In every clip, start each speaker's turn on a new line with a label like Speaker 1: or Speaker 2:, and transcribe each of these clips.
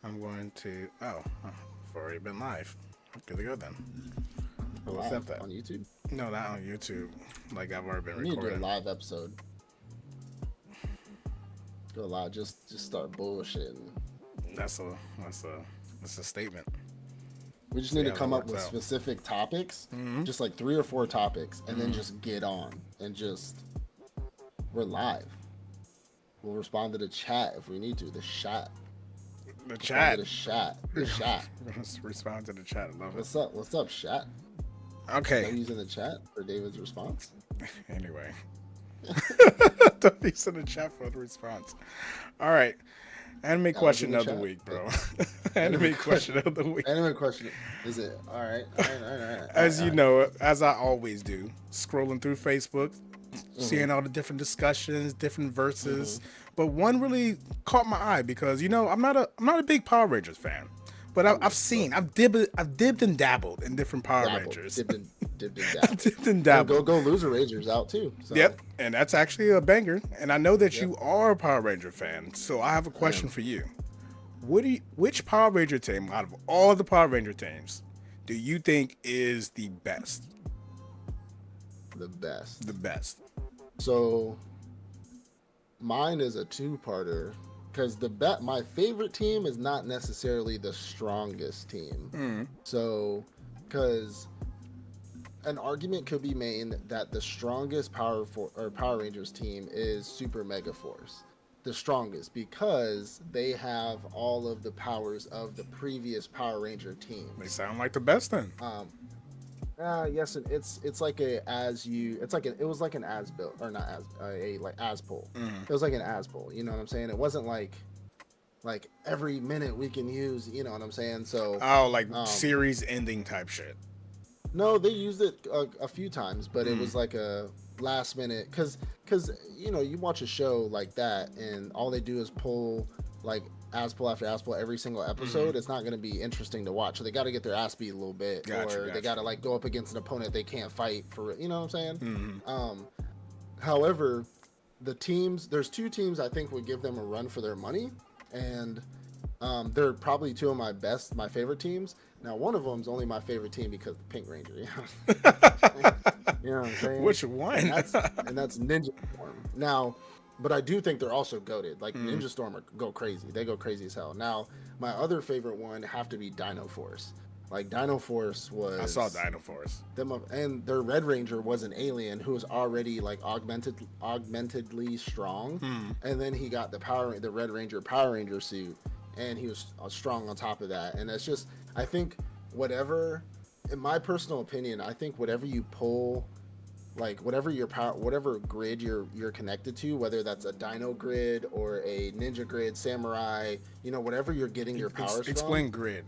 Speaker 1: I'm going to. I've already been live. I'm good to go then.
Speaker 2: We're
Speaker 1: We'll
Speaker 2: live
Speaker 1: accept that.
Speaker 2: on YouTube.
Speaker 1: No, not on YouTube. Like I've already been
Speaker 2: We need to do a
Speaker 1: recording.
Speaker 2: live episode. Go live. Just start bullshitting.
Speaker 1: That's a that's a that's a statement.
Speaker 2: We just
Speaker 1: See
Speaker 2: need to
Speaker 1: how that
Speaker 2: come up
Speaker 1: works
Speaker 2: with
Speaker 1: out.
Speaker 2: specific topics,
Speaker 1: Mm-hmm.
Speaker 2: just like 3 or 4 topics, and then just get on and just we're live. We'll respond to the chat if we need to. The chat.
Speaker 1: The
Speaker 2: Respond to
Speaker 1: chat.
Speaker 2: the chat.
Speaker 1: We're
Speaker 2: The chat.
Speaker 1: gonna respond to the chat. I love it.
Speaker 2: What's up? What's up, chat?
Speaker 1: Okay.
Speaker 2: Don't use in the chat for David's response.
Speaker 1: Anyway, don't be in the chat for the response. All right. Anime
Speaker 2: I was in
Speaker 1: question
Speaker 2: the
Speaker 1: of the
Speaker 2: chat.
Speaker 1: week,
Speaker 2: Hey,
Speaker 1: bro.
Speaker 2: anime
Speaker 1: Anime question
Speaker 2: question.
Speaker 1: of the week.
Speaker 2: Anime question. Is it all right? All right. All right. All right. All right.
Speaker 1: As
Speaker 2: All
Speaker 1: you
Speaker 2: right.
Speaker 1: know, as I always do, scrolling through Facebook,
Speaker 2: Mm-hmm.
Speaker 1: seeing all the different discussions, different
Speaker 2: Mm-hmm.
Speaker 1: verses. But one really caught my eye because I'm not a big Power Rangers fan, but I've
Speaker 2: But
Speaker 1: seen I've dibbed and dabbled in different Power
Speaker 2: dabbled,
Speaker 1: Rangers.
Speaker 2: dipped and
Speaker 1: I've
Speaker 2: dabbled,
Speaker 1: dipped and
Speaker 2: and
Speaker 1: dabbled.
Speaker 2: go loser rangers out too. So
Speaker 1: Yep, and that's actually a banger. And I know that
Speaker 2: yep,
Speaker 1: you are a Power Ranger fan, so I have a
Speaker 2: I
Speaker 1: question
Speaker 2: am
Speaker 1: for you. Which Power Ranger team out of all the Power Ranger teams do you think is the best?
Speaker 2: the
Speaker 1: The
Speaker 2: best.
Speaker 1: best.
Speaker 2: So mine is a two-parter because my favorite team is not necessarily the strongest team.
Speaker 1: Mm.
Speaker 2: So because an argument could be made that the strongest Power Rangers team is Super Mega Force. The strongest because they have all of the powers of the previous Power Ranger
Speaker 1: They
Speaker 2: teams.
Speaker 1: sound like the best then.
Speaker 2: Um, yes, it's like a as you it's like it was like an as built or not as a like as pull.
Speaker 1: Mm.
Speaker 2: It was like an as pull. You know what I'm saying? It wasn't like every minute we can use. You know what I'm saying? So
Speaker 1: Oh, like
Speaker 2: um,
Speaker 1: series ending type shit.
Speaker 2: no, they used it a few times, but it
Speaker 1: Mm.
Speaker 2: was like a last minute because you watch a show like that and all they do is pull like ass pull after ass pull every single
Speaker 1: Mm.
Speaker 2: episode. It's not going to be interesting to watch. So they got to get their ass beat a little bit,
Speaker 1: Got you,
Speaker 2: or they
Speaker 1: got
Speaker 2: got to
Speaker 1: you.
Speaker 2: like go up against an opponent they can't fight for. You know what I'm saying?
Speaker 1: Mm.
Speaker 2: Um, However, there's two teams I think would give them a run for their money, and they're probably two of my favorite teams. Now, one of them's only my favorite team because the Pink Ranger. You know what I'm saying?
Speaker 1: Which
Speaker 2: And
Speaker 1: one?
Speaker 2: that's Ninja Storm. Now, but I do think they're also goated. Like
Speaker 1: Mm.
Speaker 2: Ninja Storm go crazy. They go crazy as hell. Now, my other favorite one have to be Dino Force. Like Dino Force
Speaker 1: I saw
Speaker 2: was
Speaker 1: Dino Force.
Speaker 2: them, and their Red Ranger was an alien who was already like augmentedly strong,
Speaker 1: Mm.
Speaker 2: and then he got the Red Ranger Power Ranger suit, and he was strong on top of that. And it's just I think whatever, in my personal opinion, I think whatever you pull, like whatever your power, whatever grid you're connected to, whether that's a Dino grid or a Ninja grid, Samurai, whatever you're getting your powers from.
Speaker 1: Explain grid.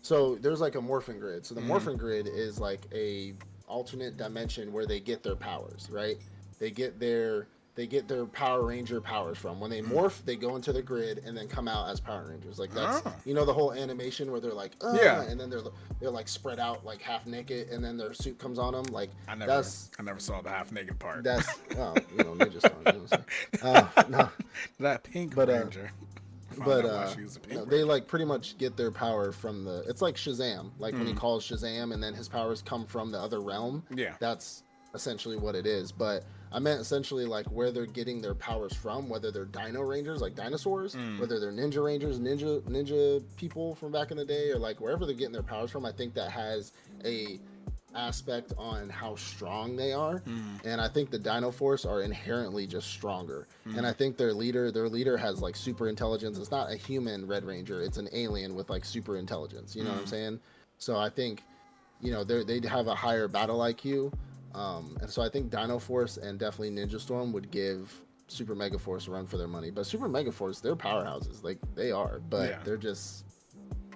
Speaker 2: So there's like a morphin grid. So the
Speaker 1: Mm.
Speaker 2: morphin grid is like a alternate dimension where they get their powers, right? They get their they get their Power Ranger powers from. When they morph, they go into the grid and then come out as Power Rangers. Like that's
Speaker 1: Oh,
Speaker 2: the whole animation where they're like,
Speaker 1: yeah.
Speaker 2: and then they're like spread out like half naked, and then their suit comes on them. Like
Speaker 1: I never
Speaker 2: that's
Speaker 1: I never saw the half naked part.
Speaker 2: that's Ninja Storm. You know what I'm saying? No,
Speaker 1: That Pink
Speaker 2: but
Speaker 1: Ranger. Found
Speaker 2: but
Speaker 1: out why she was a Pink
Speaker 2: no, they
Speaker 1: Ranger.
Speaker 2: like pretty much get their power from it's like Shazam, like when he
Speaker 1: Mm.
Speaker 2: calls Shazam and then his powers come from the other realm.
Speaker 1: Yeah.
Speaker 2: That's essentially what it is. But I meant essentially like where they're getting their powers from, whether they're Dino Rangers like dinosaurs,
Speaker 1: Mm.
Speaker 2: whether they're Ninja Rangers, ninja people from back in the day, or like wherever they're getting their powers from. I think that has a aspect on how strong they are,
Speaker 1: Mm.
Speaker 2: and I think the Dino Force are inherently just stronger. And
Speaker 1: Mm.
Speaker 2: I think their leader has like super intelligence. It's not a human Red Ranger; it's an alien with like super intelligence. You know what I'm
Speaker 1: Mm.
Speaker 2: saying? So I think they have a higher battle IQ, and so I think Dino Force and definitely Ninja Storm would give Super Mega Force a run for their money. But Super Mega Force, they're powerhouses, like they are, but
Speaker 1: Yeah.
Speaker 2: they're just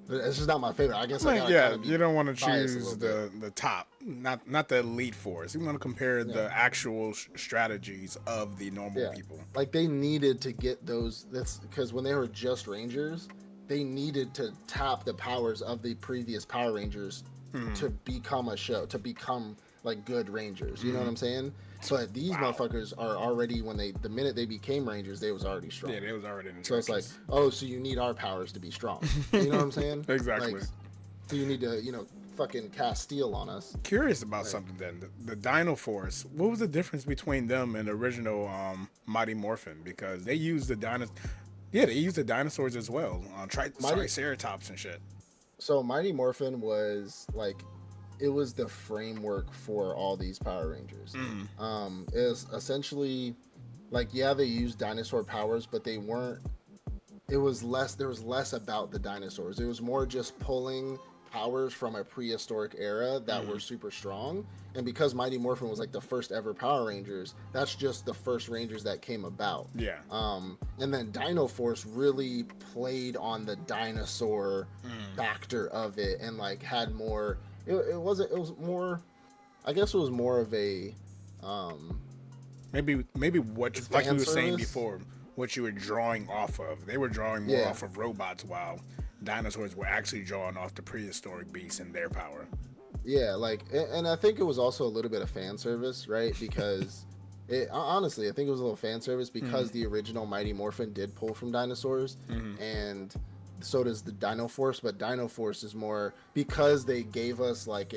Speaker 2: it's just not my favorite. I guess
Speaker 1: I
Speaker 2: I
Speaker 1: mean,
Speaker 2: gotta kind
Speaker 1: yeah,
Speaker 2: of be
Speaker 1: you don't want to
Speaker 2: biased a
Speaker 1: choose
Speaker 2: little bit.
Speaker 1: the top, not the elite force. You want to compare
Speaker 2: Yeah.
Speaker 1: the actual strategies of the normal
Speaker 2: Yeah,
Speaker 1: people.
Speaker 2: like they needed to get those. That's because when they were just Rangers, they needed to tap the powers of the previous Power Rangers
Speaker 1: Mm.
Speaker 2: to become a show, to become like good Rangers. You know what I'm saying? But these motherfuckers are already the minute they became Rangers, they was already strong.
Speaker 1: Yeah, they was already in the
Speaker 2: So it's like,
Speaker 1: trenches.
Speaker 2: oh, so you need our powers to be strong. You know what I'm saying?
Speaker 1: Exactly.
Speaker 2: Like, so you need to, fucking cast steel on us.
Speaker 1: Curious about something then. The Dino Force. What was the difference between them and the original Mighty Morphin? Because they used the dinosaurs. Yeah, they used the dinosaurs as well. Triceratops and shit.
Speaker 2: So Mighty Morphin was like, it was the framework for all these Power Rangers. It was essentially like, yeah, they used dinosaur powers, but they weren't. It was less. There was less about the dinosaurs. It was more just pulling powers from a prehistoric era that were super strong. And because Mighty Morphin was like the first ever Power Rangers, that's just the first Rangers that came about.
Speaker 1: Yeah.
Speaker 2: And then Dino Force really played on the dinosaur factor of it and like had more. It was more. I guess it was more of a.
Speaker 1: Maybe what like you were saying before, what you were drawing off of. They were drawing more off of robots, while dinosaurs were actually drawing off the prehistoric beasts and their power.
Speaker 2: Yeah, like, and I think it was also a little bit of fan service, right? Because honestly, I think it was a little fan service because the original Mighty Morphin did pull from dinosaurs, and so does the Dino Force. But Dino Force is more because they gave us like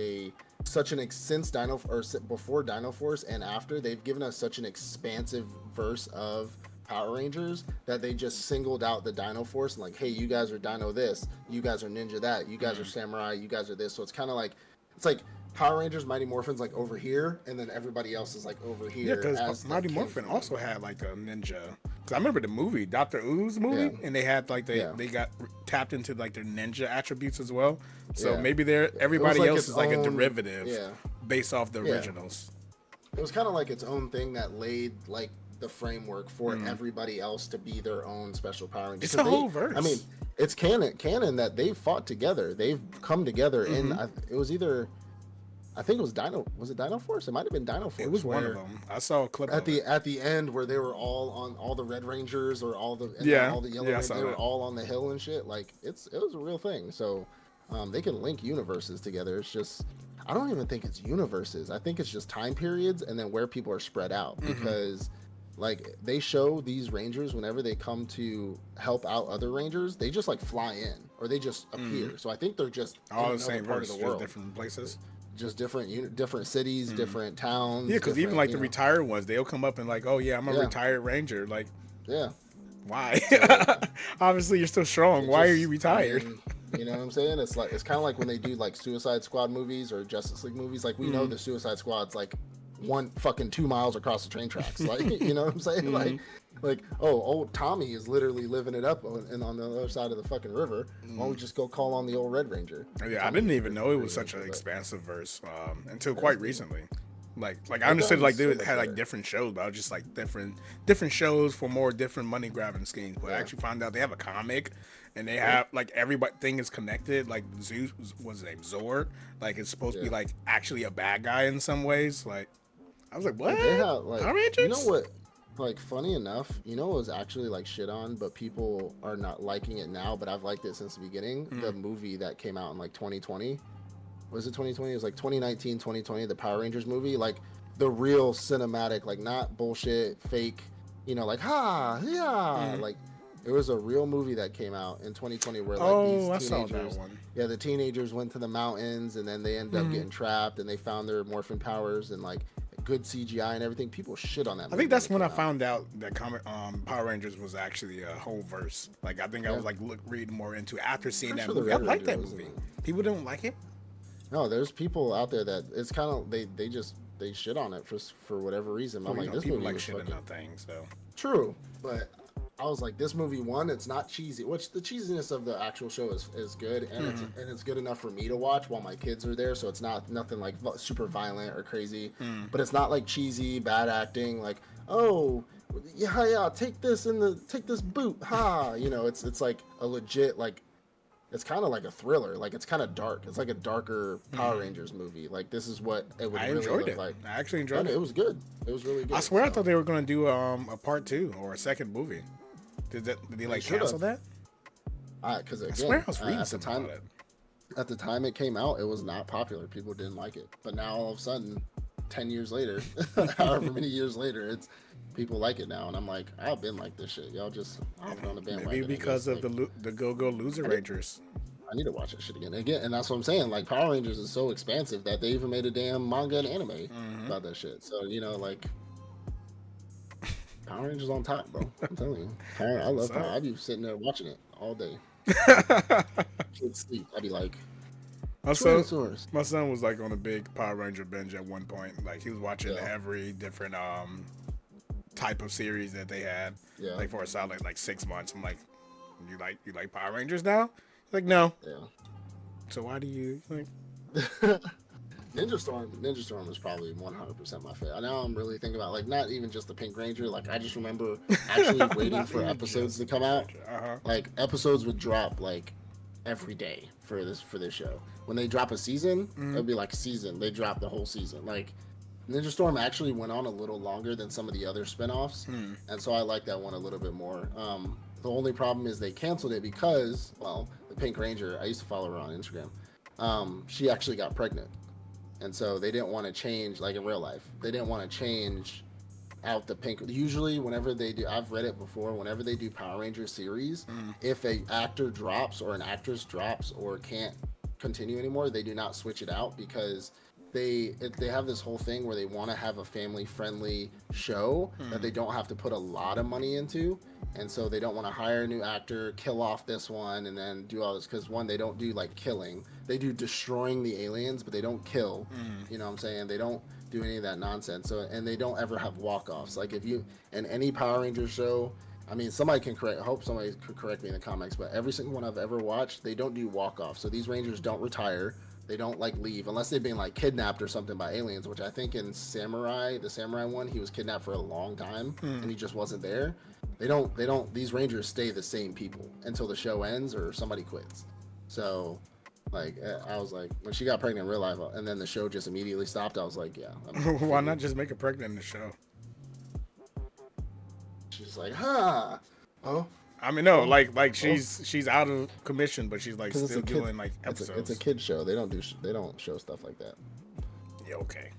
Speaker 2: since Dino or before Dino Force and after, they've given us such an expansive verse of Power Rangers that they just singled out the Dino Force and like, hey, you guys are Dino this, you guys are Ninja that, you guys are Samurai, you guys are this. So it's kind of like, it's like Power Rangers, Mighty Morphin's like over here, and then everybody else is like over here.
Speaker 1: Yeah, because Mighty Morphin also had like a ninja. Because I remember the movie, Dr. Ooze movie, and they had like they got tapped into like their ninja attributes as well. So maybe everybody
Speaker 2: like
Speaker 1: else is like a derivative
Speaker 2: yeah.
Speaker 1: based off the originals.
Speaker 2: It was kind of like its own thing that laid like the framework for everybody else to be their own special Power Rangers.
Speaker 1: It's a whole verse.
Speaker 2: I mean, it's canon that they've fought together. They've come together, and it was either, I think it was Was it Dino Force? It might have been Dino Force.
Speaker 1: It was one of them. I saw a clip
Speaker 2: at the end where they were all on all the Red Rangers or all the all the Yellow Rangers. They were all on the hill and shit. Like it was a real thing. So they can link universes together. It's just, I don't even think it's universes. I think it's just time periods and then where people are spread out because. Like they show these Rangers whenever they come to help out other Rangers, they just like fly in or they just appear. So I think they're just
Speaker 1: all
Speaker 2: in
Speaker 1: the same
Speaker 2: part
Speaker 1: verse,
Speaker 2: of the world,
Speaker 1: just different places,
Speaker 2: just different cities, different towns.
Speaker 1: Yeah, because even like the retired ones, they'll come up and like, oh yeah, I'm a retired Ranger. Like,
Speaker 2: yeah,
Speaker 1: why? Obviously, you're still strong. Why are you retired?
Speaker 2: I mean, you know what I'm saying? It's kind of like when they do like Suicide Squad movies or Justice League movies. Like we know the Suicide Squad's like 2 miles across the train tracks, like you know what I'm saying? Like old Tommy is literally living it up and on the other side of the fucking river. Why don't we just go call on the old Red Ranger?
Speaker 1: Yeah, I didn't even know it was such an expansive verse until quite recently. Like I understood like they had like different shows, but I was just like different shows for more different money grabbing schemes. But I actually found out they have a comic, and they have like everything is connected. Like Zeus, what's his name, Zord. Like it's supposed to be like actually a bad guy in some ways. Like I was like, what?
Speaker 2: They have, like,
Speaker 1: Power Rangers?
Speaker 2: you know what? Like funny enough, it was actually like shit on, but people are not liking it now. But I've liked it since the beginning. The movie that came out in like 2020. Was it 2020? It was like 2019, 2020, the Power Rangers movie. Like the real cinematic, like not bullshit, fake, like, like it was a real movie that came out in 2020 where like these teenagers, the teenagers went to the mountains and then they ended up getting trapped and they found their morphin powers and like good CGI and everything. People shit on that movie.
Speaker 1: I think that's when I found out that Power Rangers was actually a whole verse. Like I think I was like reading more into it after seeing that movie. I like that movie. People don't like it.
Speaker 2: No, there's people out there that it's kind of they shit on it for whatever reason. I'm like, this movie like
Speaker 1: shitting on things, so
Speaker 2: true. But I was like, this movie, one, it's not cheesy, which the cheesiness of the actual show is good, and it's good enough for me to watch while my kids are there. So it's nothing like super violent or crazy, but it's not like cheesy bad acting. Like, oh yeah, take this boot, ha. It's like a legit like. It's kind of like a thriller. Like it's kind of dark. It's like a darker Power Rangers movie. Like this is what it would really look like.
Speaker 1: I actually enjoyed it.
Speaker 2: It was good. It was really good.
Speaker 1: I swear I thought they were going to do a part 2 or a second movie. Did they like cancel that?
Speaker 2: Because again,
Speaker 1: I swear I was reading something about it.
Speaker 2: At the time it came out, it was not popular. People didn't like it. But now all of a sudden, 10 years later, however many years later, it's people like it now, and I'm like, I've been like this shit. Y'all just hopping on the bandwagon.
Speaker 1: Maybe because of the Go-Go Loser Rangers.
Speaker 2: I need to watch that shit again, and that's what I'm saying. Like Power Rangers is so expansive that they even made a damn manga and anime about that shit. So like Power Rangers on top, bro. I'm telling you, I love Power. I'd be sitting there watching it all day. Kids sleep. I'd be like,
Speaker 1: my son was like on a big Power Ranger binge at one point. Like he was watching every different type of series that they had. Yeah. Like for a solid like 6 months. I'm like, you like Power Rangers now? Like no. Yeah. So why do you think?
Speaker 2: Ninja Storm is probably 100% my favorite. Now I'm really thinking about like not even just the Pink Ranger. Like I just remember actually waiting for episodes to come out. Like episodes would drop like every day for this show. When they drop a season, it'll be like a season. They drop the whole season. Like Ninja Storm actually went on a little longer than some of the other spinoffs, and so I like that one a little bit more. The only problem is they canceled it because, well, the Pink Ranger, I used to follow her on Instagram. She actually got pregnant. And so they didn't want to change, like in real life, they didn't want to change out the pink. Usually whenever they do, I've read it before, whenever they do Power Ranger series, if a actor drops or an actress drops or can't continue anymore, they do not switch it out because they have this whole thing where they want to have a family-friendly show that they don't have to put a lot of money into. And so they don't want to hire a new actor, kill off this one, and then do all this. Because one, they don't do like killing. They do destroying the aliens, but they don't kill. You know what I'm saying? They don't do any of that nonsense. So, and they don't ever have walk-offs. Like if you, in any Power Ranger show, I mean, somebody can correct, I hope somebody could correct me in the comments, but every single one I've ever watched, they don't do walk-offs. So these Rangers don't retire. They don't like leave unless they've been like kidnapped or something by aliens, which I think in Samurai, the Samurai one, he was kidnapped for a long time and he just wasn't there. These Rangers stay the same people until the show ends or somebody quits. So like, I was like, when she got pregnant in real life and then the show just immediately stopped, I was like, yeah.
Speaker 1: Why not just make her pregnant in the show?
Speaker 2: She's like, huh? Oh.
Speaker 1: I mean, no, like she's out of commission, but she's like still doing like episodes.
Speaker 2: It's a kid show. They don't show stuff like that.
Speaker 1: Yeah, okay.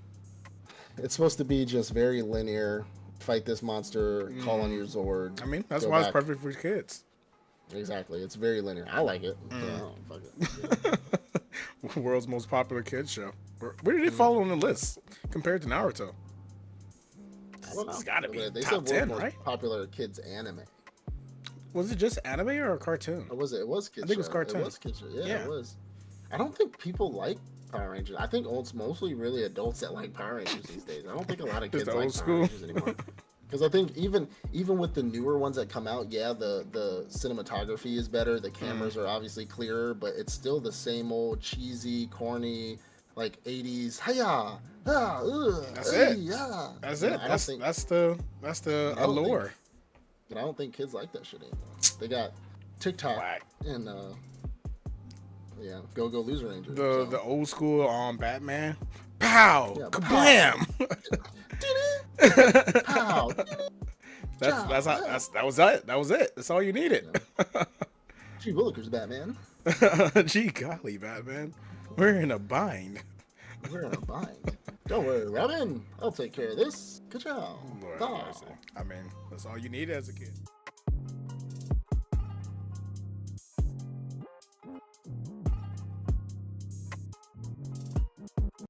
Speaker 2: It's supposed to be just very linear. Fight this monster, call on your Zord.
Speaker 1: I mean, that's why it's perfect for kids.
Speaker 2: Exactly. It's very linear. I like it. Fuck it. Yeah.
Speaker 1: World's most popular kids show. Where did it fall on the list compared to Naruto?
Speaker 2: I don't know. It's
Speaker 1: gotta be
Speaker 2: they
Speaker 1: top
Speaker 2: said
Speaker 1: 10,
Speaker 2: most
Speaker 1: right?
Speaker 2: Popular kids anime.
Speaker 1: Was it just anime or a cartoon?
Speaker 2: Or was it? It was kids.
Speaker 1: I think it was cartoon.
Speaker 2: It was kids show. Yeah, it was. I don't think people like Power Rangers. I think it's mostly really adults that like Power Rangers these days. I don't think a lot of kids like Power Rangers anymore. Because I think even with the newer ones that come out, yeah, the cinematography is better. The cameras are obviously clearer, but it's still the same old cheesy, corny, like 80s. Hiya!
Speaker 1: That's it. Yeah. That's it. That's the allure.
Speaker 2: But I don't think kids like that shit anymore. They got TikTok and Go-Go Loser Rangers.
Speaker 1: The old school Batman. Pow! Yeah, kablam! Pow! That was it. That was it. That's all you needed.
Speaker 2: Yeah. Gee Willikers, Batman.
Speaker 1: Gee golly, Batman. We're in a bind.
Speaker 2: Don't worry, Robin. I'll take care of this. Good job.
Speaker 1: I mean, that's all you need as a kid.